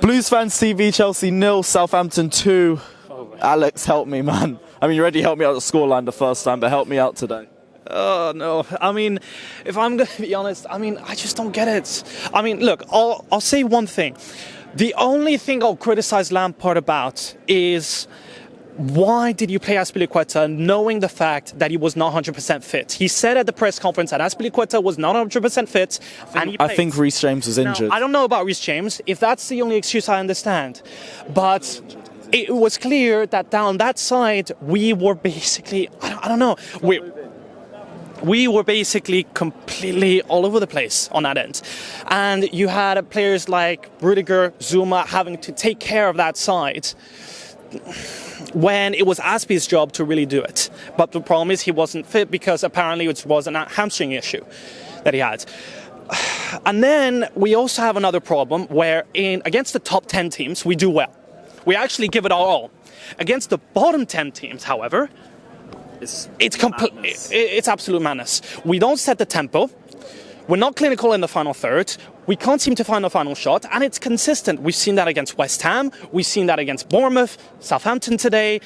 Blues fans TV, Chelsea 0, Southampton 2. Alex, help me, man. I mean, you already helped me out the scoreline the first time, but help me out today. Oh, no. I mean, if I'm going to be honest, I mean, I just don't get it. I mean, look, I'll say one thing. The only thing I'll criticize Lampard about is why did you play Azpilicueta knowing the fact that he was not 100% fit? He said at the press conference that Azpilicueta was not 100% fit, and he played. I think Reece James was injured. Now, I don't know about Reece James. If that's the only excuse, I understand. But it was clear that down that side, we were basically, I don't know, we were basically completely all over the place on that end. And you had players like Rudiger, Zuma having to take care of that side when it was Aspi's job to really do it. But the problem is he wasn't fit because apparently it was a hamstring issue that he had. And then we also have another problem where against the top 10 teams, we do well. We actually give it our all. Against the bottom 10 teams, however, it's absolute madness. We don't set the tempo. We're not clinical in the final third. We can't seem to find the final shot, and it's consistent. We've seen that against West Ham. We've seen that against Bournemouth, Southampton today.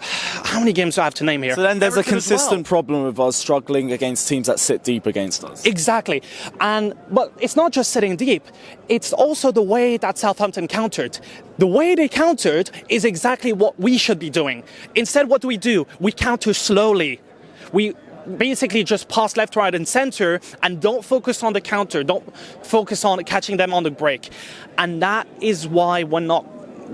How many games do I have to name here? So then there's a consistent problem with us struggling against teams that sit deep against us. Exactly. But it's not just sitting deep. It's also the way that Southampton countered. The way they countered is exactly what we should be doing. Instead, what do? We counter slowly. We basically just pass left, right, and center and don't focus on the counter. Don't focus on catching them on the break. And that is why we're not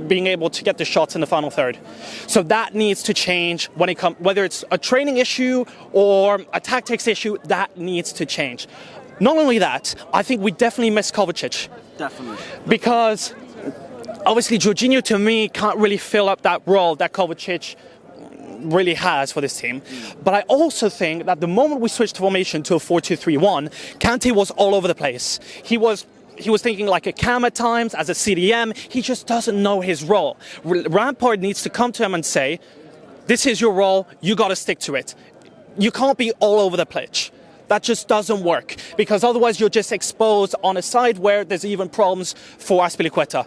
being able to get the shots in the final third. So that needs to change when it comes, whether it's a training issue or a tactics issue, that needs to change. Not only that, I think we definitely miss Kovacic. Definitely. Because obviously Jorginho to me can't really fill up that role that Kovacic really has for this team. But I also think that the moment we switched formation to a 4-2-3-1, Kante was all over the place. He was thinking like a cam at times, as a CDM. He just doesn't know his role. Lampard needs to come to him and say, this is your role, you got to stick to it. You can't be all over the pitch. That just doesn't work, because otherwise you're just exposed on a side where there's even problems for Azpilicueta.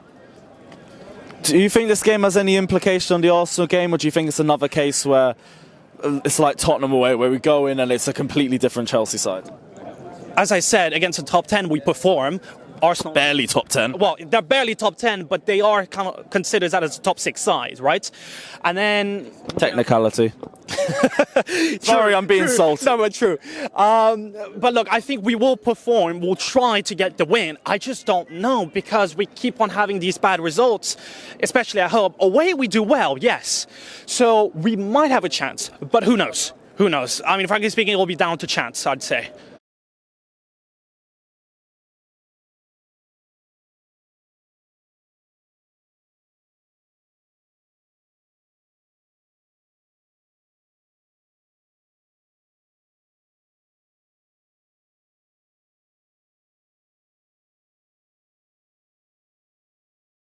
Do you think this game has any implication on the Arsenal game, or do you think it's another case where it's like Tottenham away, where we go in and it's a completely different Chelsea side? As I said, against the top 10 we perform. Arsenal barely top 10. Well, they're barely top 10, but they are kind of considered that as a top 6 side, right? And then technicality. Sorry, I'm being salty. No, but true. But look, I think we will perform. We'll try to get the win. I just don't know, because we keep on having these bad results, especially at home. Away, we do well, yes. So we might have a chance, but who knows? Who knows? I mean, frankly speaking, it will be down to chance, I'd say.